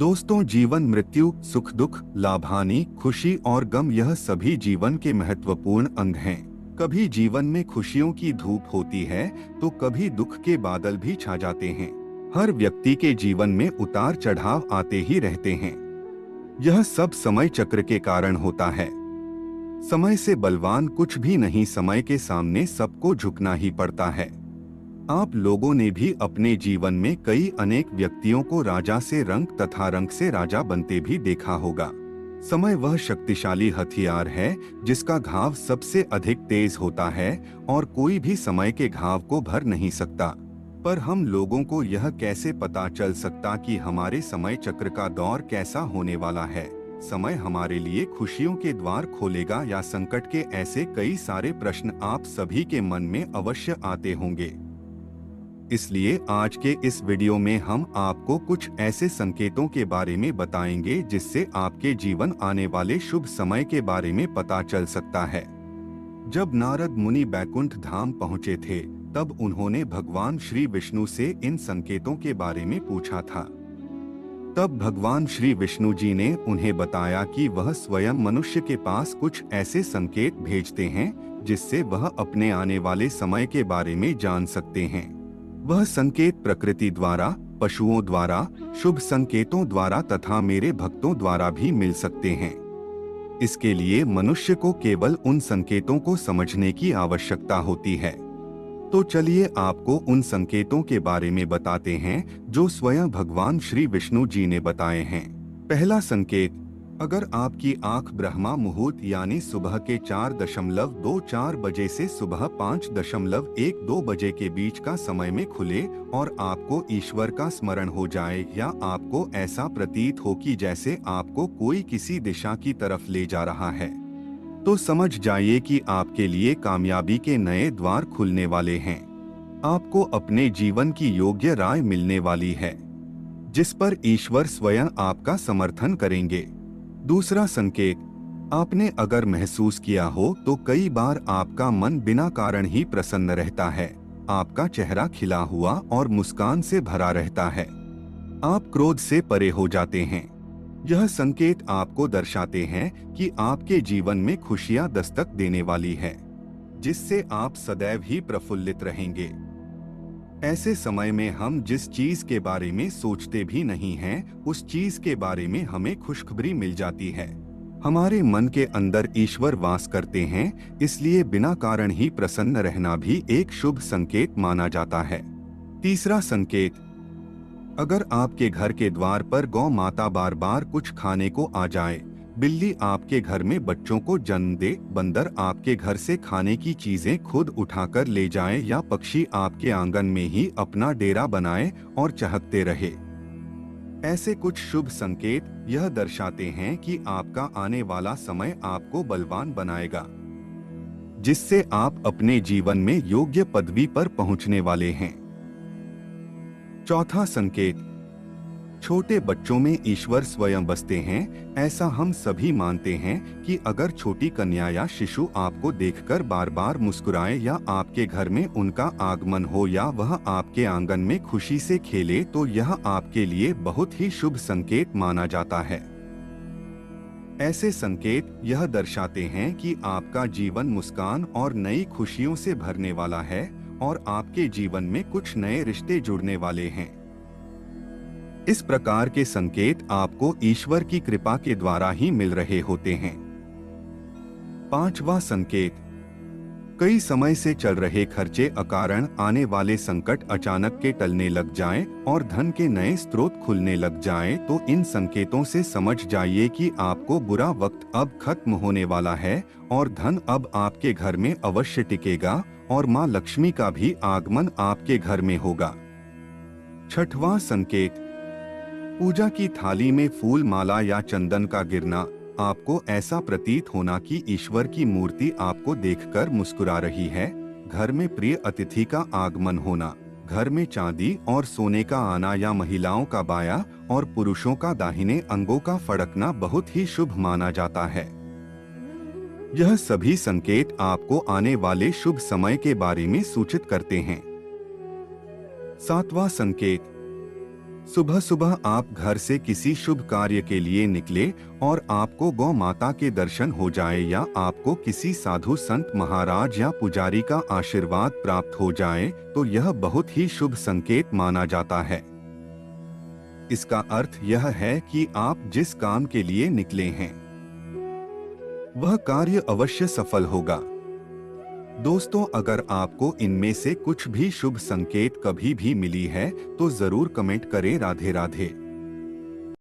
दोस्तों, जीवन, मृत्यु, सुख दुख, लाभ हानि, खुशी और गम, यह सभी जीवन के महत्वपूर्ण अंग हैं। कभी जीवन में खुशियों की धूप होती है तो कभी दुख के बादल भी छा जाते हैं। हर व्यक्ति के जीवन में उतार चढ़ाव आते ही रहते हैं। यह सब समय चक्र के कारण होता है। समय से बलवान कुछ भी नहीं, समय के सामने सबको झुकना ही पड़ता है। आप लोगों ने भी अपने जीवन में कई अनेक व्यक्तियों को राजा से रंक तथा रंक से राजा बनते भी देखा होगा। समय वह शक्तिशाली हथियार है जिसका घाव सबसे अधिक तेज होता है और कोई भी समय के घाव को भर नहीं सकता। पर हम लोगों को यह कैसे पता चल सकता कि हमारे समय चक्र का दौर कैसा होने वाला है? समय हमारे लिए खुशियों के द्वार खोलेगा या संकट के? ऐसे कई सारे प्रश्न आप सभी के मन में अवश्य आते होंगे। इसलिए आज के इस वीडियो में हम आपको कुछ ऐसे संकेतों के बारे में बताएंगे जिससे आपके जीवन आने वाले शुभ समय के बारे में पता चल सकता है। जब नारद मुनि बैकुंठ धाम पहुंचे थे तब उन्होंने भगवान श्री विष्णु से इन संकेतों के बारे में पूछा था। तब भगवान श्री विष्णु जी ने उन्हें बताया कि वह स्वयं मनुष्य के पास कुछ ऐसे संकेत भेजते हैं जिससे वह अपने आने वाले समय के बारे में जान सकते हैं। वह संकेत प्रकृति द्वारा, पशुओं द्वारा, शुभ संकेतों द्वारा तथा मेरे भक्तों द्वारा भी मिल सकते हैं। इसके लिए मनुष्य को केवल उन संकेतों को समझने की आवश्यकता होती है। तो चलिए आपको उन संकेतों के बारे में बताते हैं जो स्वयं भगवान श्री विष्णु जी ने बताए हैं। पहला संकेत, अगर आपकी आंख ब्रह्मा मुहूर्त यानी सुबह के 4:24 बजे से सुबह 5:12 बजे के बीच का समय में खुले और आपको ईश्वर का स्मरण हो जाए या आपको ऐसा प्रतीत हो कि जैसे आपको कोई किसी दिशा की तरफ ले जा रहा है, तो समझ जाइए कि आपके लिए कामयाबी के नए द्वार खुलने वाले हैं। आपको अपने जीवन की योग्य राय मिलने वाली है जिस पर ईश्वर स्वयं आपका समर्थन करेंगे। दूसरा संकेत, आपने अगर महसूस किया हो तो कई बार आपका मन बिना कारण ही प्रसन्न रहता है। आपका चेहरा खिला हुआ और मुस्कान से भरा रहता है। आप क्रोध से परे हो जाते हैं। यह संकेत आपको दर्शाते हैं कि आपके जीवन में खुशियां दस्तक देने वाली है जिससे आप सदैव ही प्रफुल्लित रहेंगे। ऐसे समय में हम जिस चीज के बारे में सोचते भी नहीं हैं, उस चीज के बारे में हमें खुशखबरी मिल जाती है। हमारे मन के अंदर ईश्वर वास करते हैं, इसलिए बिना कारण ही प्रसन्न रहना भी एक शुभ संकेत माना जाता है। तीसरा संकेत, अगर आपके घर के द्वार पर गौ माता बार बार कुछ खाने को आ जाए, बिल्ली आपके घर में बच्चों को जन्म दे, बंदर आपके घर से खाने की चीजें खुद उठाकर ले जाए या पक्षी आपके आंगन में ही अपना डेरा बनाए और चहकते रहे, ऐसे कुछ शुभ संकेत यह दर्शाते हैं कि आपका आने वाला समय आपको बलवान बनाएगा जिससे आप अपने जीवन में योग्य पदवी पर पहुंचने वाले हैं। चौथा संकेत, छोटे बच्चों में ईश्वर स्वयं बसते हैं। ऐसा हम सभी मानते हैं कि अगर छोटी कन्या या शिशु आपको देखकर बार बार मुस्कुराए या आपके घर में उनका आगमन हो या वह आपके आंगन में खुशी से खेले तो यह आपके लिए बहुत ही शुभ संकेत माना जाता है। ऐसे संकेत यह दर्शाते हैं कि आपका जीवन मुस्कान और नई खुशियों से भरने वाला है और आपके जीवन में कुछ नए रिश्ते जुड़ने वाले हैं। इस प्रकार के संकेत आपको ईश्वर की कृपा के द्वारा ही मिल रहे होते हैं। पांचवा संकेत, कई समय से चल रहे खर्चे अकारण आने वाले संकट अचानक के टलने लग जाएं और धन के नए स्रोत खुलने लग जाएं, तो इन संकेतों से समझ जाइए कि आपको बुरा वक्त अब खत्म होने वाला है और धन अब आपके घर में अवश्य टिकेगा और मां लक्ष्मी का भी आगमन आपके घर में होगा। छठवां संकेत, पूजा की थाली में फूल माला या चंदन का गिरना, आपको ऐसा प्रतीत होना कि ईश्वर की मूर्ति आपको देखकर मुस्कुरा रही है। घर में प्रिय अतिथि का आगमन होना, घर में चांदी और सोने का आना या महिलाओं का बायां और पुरुषों का दाहिने अंगों का फड़कना बहुत ही शुभ माना जाता है। यह सभी संकेत आपको आने वाले शुभ समय के बारे में सूचित करते हैं। सातवां संकेत, सुबह सुबह आप घर से किसी शुभ कार्य के लिए निकले और आपको गौ माता के दर्शन हो जाए या आपको किसी साधु संत महाराज या पुजारी का आशीर्वाद प्राप्त हो जाए तो यह बहुत ही शुभ संकेत माना जाता है। इसका अर्थ यह है कि आप जिस काम के लिए निकले हैं वह कार्य अवश्य सफल होगा। दोस्तों, अगर आपको इनमें से कुछ भी शुभ संकेत कभी भी मिली है तो जरूर कमेंट करें। राधे राधे।